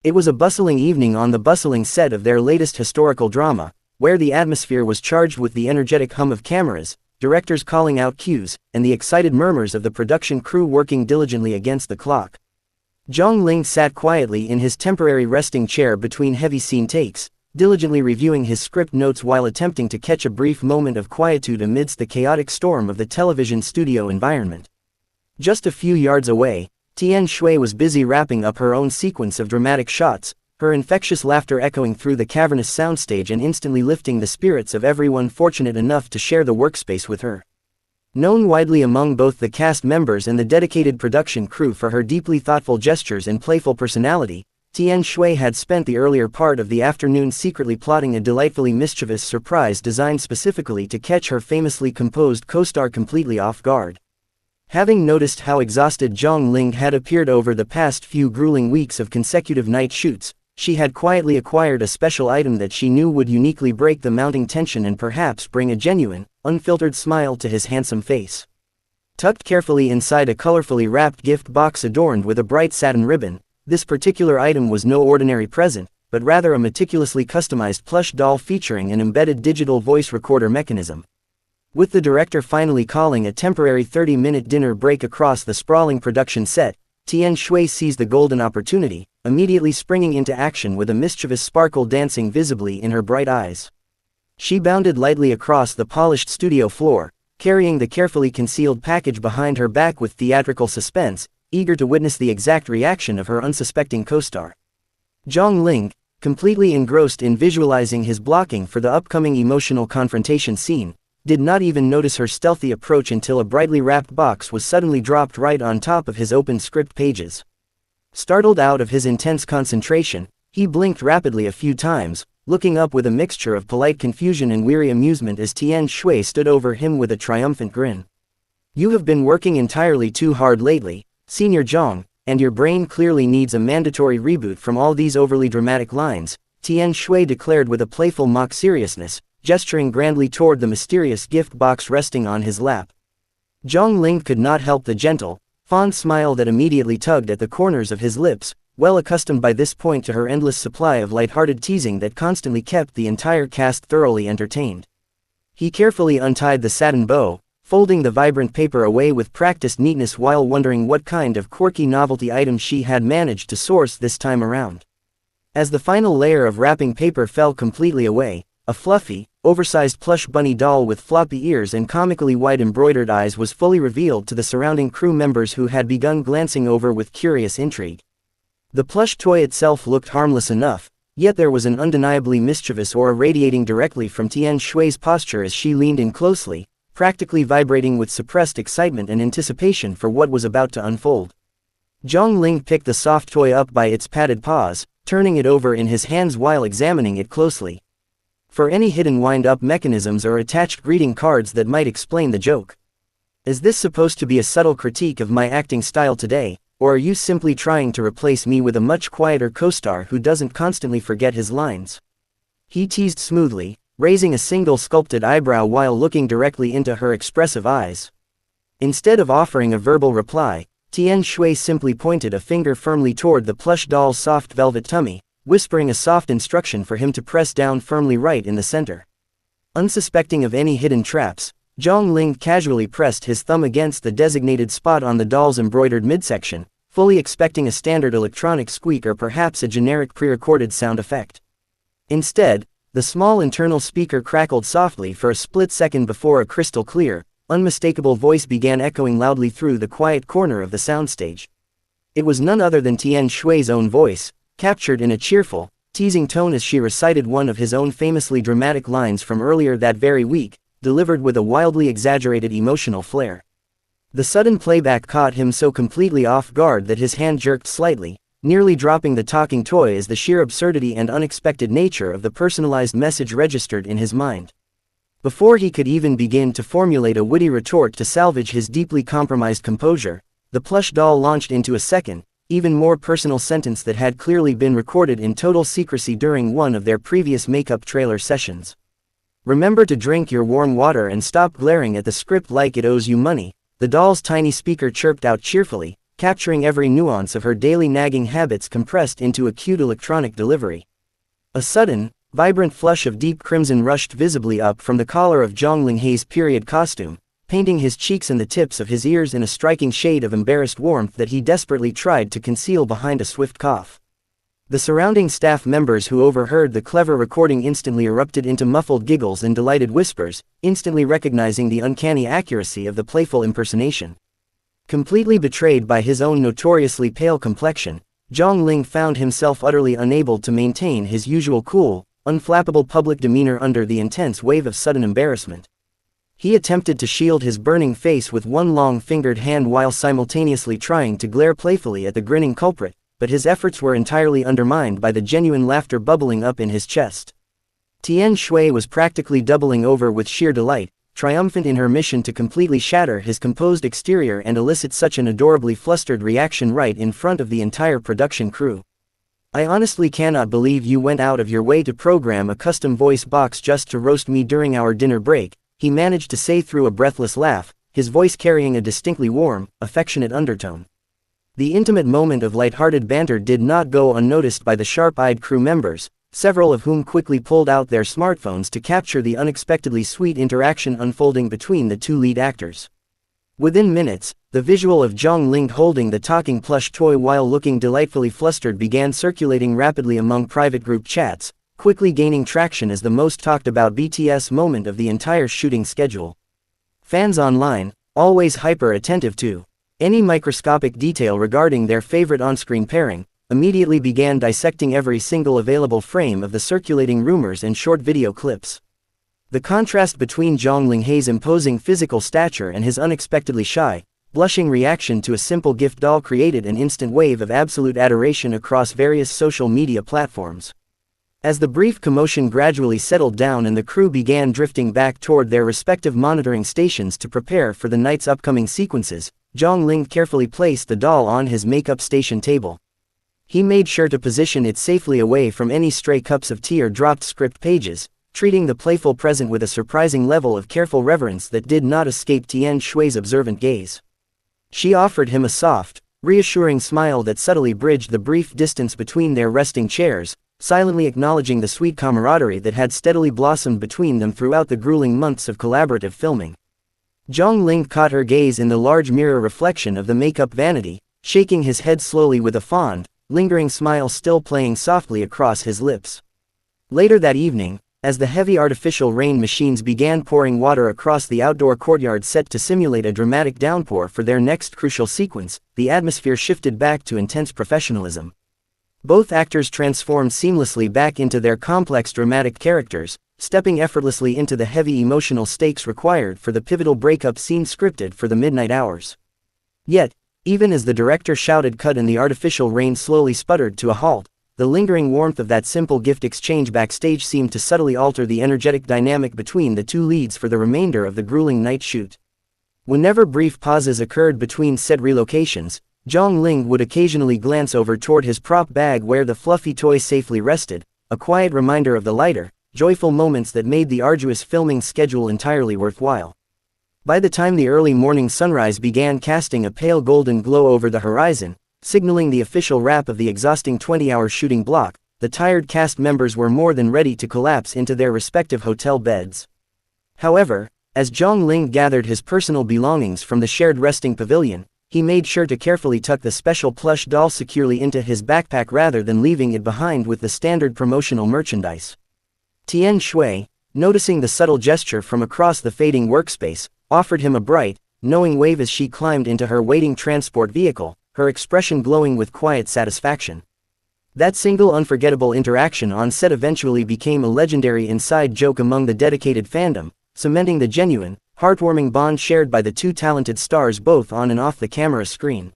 It was a bustling evening on the bustling set of their latest historical drama, where the atmosphere was charged with the energetic hum of cameras, directors calling out cues, and the excited murmurs of the production crew working diligently against the clock. Zhang Ling sat quietly in his temporary resting chair between heavy scene takes, diligently reviewing his script notes while attempting to catch a brief moment of quietude amidst the chaotic storm of the television studio environment. Just a few yards away, Tian Xiwei was busy wrapping up her own sequence of dramatic shots, her infectious laughter echoing through the cavernous soundstage and instantly lifting the spirits of everyone fortunate enough to share the workspace with her. Known widely among both the cast members and the dedicated production crew for her deeply thoughtful gestures and playful personality, Tian Xiwei had spent the earlier part of the afternoon secretly plotting a delightfully mischievous surprise designed specifically to catch her famously composed co-star completely off guard. Having noticed how exhausted Zhang Ling had appeared over the past few grueling weeks of consecutive night shoots, she had quietly acquired a special item that she knew would uniquely break the mounting tension and perhaps bring a genuine, unfiltered smile to his handsome face. Tucked carefully inside a colorfully wrapped gift box adorned with a bright satin ribbon, this particular item was no ordinary present, but rather a meticulously customized plush doll featuring an embedded digital voice recorder mechanism. With the director finally calling a temporary 30-minute dinner break across the sprawling production set, Tian Xiwei seized the golden opportunity, immediately springing into action with a mischievous sparkle dancing visibly in her bright eyes. She bounded lightly across the polished studio floor, carrying the carefully concealed package behind her back with theatrical suspense, eager to witness the exact reaction of her unsuspecting co-star. Zhang Ling, completely engrossed in visualizing his blocking for the upcoming emotional confrontation scene, did not even notice her stealthy approach until a brightly wrapped box was suddenly dropped right on top of his open script pages. Startled out of his intense concentration, he blinked rapidly a few times, looking up with a mixture of polite confusion and weary amusement as Tian Xiwei stood over him with a triumphant grin. "You have been working entirely too hard lately, Senior Zhang, and your brain clearly needs a mandatory reboot from all these overly dramatic lines," Tian Xiwei declared with a playful mock seriousness, gesturing grandly toward the mysterious gift box resting on his lap. Zhang Ling could not help the gentle, fond smile that immediately tugged at the corners of his lips, well accustomed by this point to her endless supply of light-hearted teasing that constantly kept the entire cast thoroughly entertained. He carefully untied the satin bow, folding the vibrant paper away with practiced neatness while wondering what kind of quirky novelty item she had managed to source this time around. As the final layer of wrapping paper fell completely away, a fluffy, oversized plush bunny doll with floppy ears and comically wide embroidered eyes was fully revealed to the surrounding crew members who had begun glancing over with curious intrigue. The plush toy itself looked harmless enough, yet there was an undeniably mischievous aura radiating directly from Tian Xiwei's posture as she leaned in closely, practically vibrating with suppressed excitement and anticipation for what was about to unfold. Zhang Ling picked the soft toy up by its padded paws, turning it over in his hands while examining it closely. For any hidden wind-up mechanisms or attached greeting cards that might explain the joke. Is this supposed to be a subtle critique of my acting style today, or are you simply trying to replace me with a much quieter co-star who doesn't constantly forget his lines? He teased smoothly, raising a single sculpted eyebrow while looking directly into her expressive eyes. Instead of offering a verbal reply, Tian Xiwei simply pointed a finger firmly toward the plush doll's soft velvet tummy, whispering a soft instruction for him to press down firmly right in the center. Unsuspecting of any hidden traps, Zhang Ling casually pressed his thumb against the designated spot on the doll's embroidered midsection, fully expecting a standard electronic squeak or perhaps a generic pre-recorded sound effect. Instead, the small internal speaker crackled softly for a split second before a crystal clear, unmistakable voice began echoing loudly through the quiet corner of the soundstage. It was none other than Tian Xiwei's own voice, captured in a cheerful, teasing tone as she recited one of his own famously dramatic lines from earlier that very week, delivered with a wildly exaggerated emotional flair. The sudden playback caught him so completely off guard that his hand jerked slightly, nearly dropping the talking toy as the sheer absurdity and unexpected nature of the personalized message registered in his mind. Before he could even begin to formulate a witty retort to salvage his deeply compromised composure, the plush doll launched into a second, even more personal sentence that had clearly been recorded in total secrecy during one of their previous makeup trailer sessions. "Remember to drink your warm water and stop glaring at the script like it owes you money," the doll's tiny speaker chirped out cheerfully, capturing every nuance of her daily nagging habits compressed into a cute electronic delivery. A sudden, vibrant flush of deep crimson rushed visibly up from the collar of Zhang Linghe's period costume, painting his cheeks and the tips of his ears in a striking shade of embarrassed warmth that he desperately tried to conceal behind a swift cough. The surrounding staff members who overheard the clever recording instantly erupted into muffled giggles and delighted whispers, instantly recognizing the uncanny accuracy of the playful impersonation. Completely betrayed by his own notoriously pale complexion, Zhang Ling found himself utterly unable to maintain his usual cool, unflappable public demeanor under the intense wave of sudden embarrassment. He attempted to shield his burning face with one long-fingered hand while simultaneously trying to glare playfully at the grinning culprit, but his efforts were entirely undermined by the genuine laughter bubbling up in his chest. Tian Xiwei was practically doubling over with sheer delight, triumphant in her mission to completely shatter his composed exterior and elicit such an adorably flustered reaction right in front of the entire production crew. "I honestly cannot believe you went out of your way to program a custom voice box just to roast me during our dinner break," he managed to say through a breathless laugh, his voice carrying a distinctly warm, affectionate undertone. The intimate moment of light-hearted banter did not go unnoticed by the sharp-eyed crew members, several of whom quickly pulled out their smartphones to capture the unexpectedly sweet interaction unfolding between the two lead actors. Within minutes, the visual of Zhang Ling holding the talking plush toy while looking delightfully flustered began circulating rapidly among private group chats, quickly gaining traction as the most talked about BTS moment of the entire shooting schedule. Fans online, always hyper-attentive to any microscopic detail regarding their favorite on-screen pairing, immediately began dissecting every single available frame of the circulating rumors and short video clips. The contrast between Zhang Linghe's imposing physical stature and his unexpectedly shy, blushing reaction to a simple gift doll created an instant wave of absolute adoration across various social media platforms. As the brief commotion gradually settled down and the crew began drifting back toward their respective monitoring stations to prepare for the night's upcoming sequences, Zhang Ling carefully placed the doll on his makeup station table. He made sure to position it safely away from any stray cups of tea or dropped script pages, treating the playful present with a surprising level of careful reverence that did not escape Tian Shui's observant gaze. She offered him a soft, reassuring smile that subtly bridged the brief distance between their resting chairs, silently acknowledging the sweet camaraderie that had steadily blossomed between them throughout the grueling months of collaborative filming. Zhang Ling caught her gaze in the large mirror reflection of the makeup vanity, shaking his head slowly with a fond, lingering smile still playing softly across his lips. Later that evening, as the heavy artificial rain machines began pouring water across the outdoor courtyard set to simulate a dramatic downpour for their next crucial sequence, the atmosphere shifted back to intense professionalism. Both actors transformed seamlessly back into their complex dramatic characters, stepping effortlessly into the heavy emotional stakes required for the pivotal breakup scene scripted for the midnight hours. Yet, even as the director shouted cut and the artificial rain slowly sputtered to a halt, the lingering warmth of that simple gift exchange backstage seemed to subtly alter the energetic dynamic between the two leads for the remainder of the grueling night shoot. Whenever brief pauses occurred between set relocations, Zhang Ling would occasionally glance over toward his prop bag where the fluffy toy safely rested, a quiet reminder of the lighter, joyful moments that made the arduous filming schedule entirely worthwhile. By the time the early morning sunrise began casting a pale golden glow over the horizon, signaling the official wrap of the exhausting 20-hour shooting block, the tired cast members were more than ready to collapse into their respective hotel beds. However, as Zhang Ling gathered his personal belongings from the shared resting pavilion, he made sure to carefully tuck the special plush doll securely into his backpack rather than leaving it behind with the standard promotional merchandise. Tian Shui, noticing the subtle gesture from across the fading workspace, offered him a bright, knowing wave as she climbed into her waiting transport vehicle, her expression glowing with quiet satisfaction. That single unforgettable interaction on set eventually became a legendary inside joke among the dedicated fandom, cementing the genuine, heartwarming bond shared by the two talented stars both on and off the camera screen.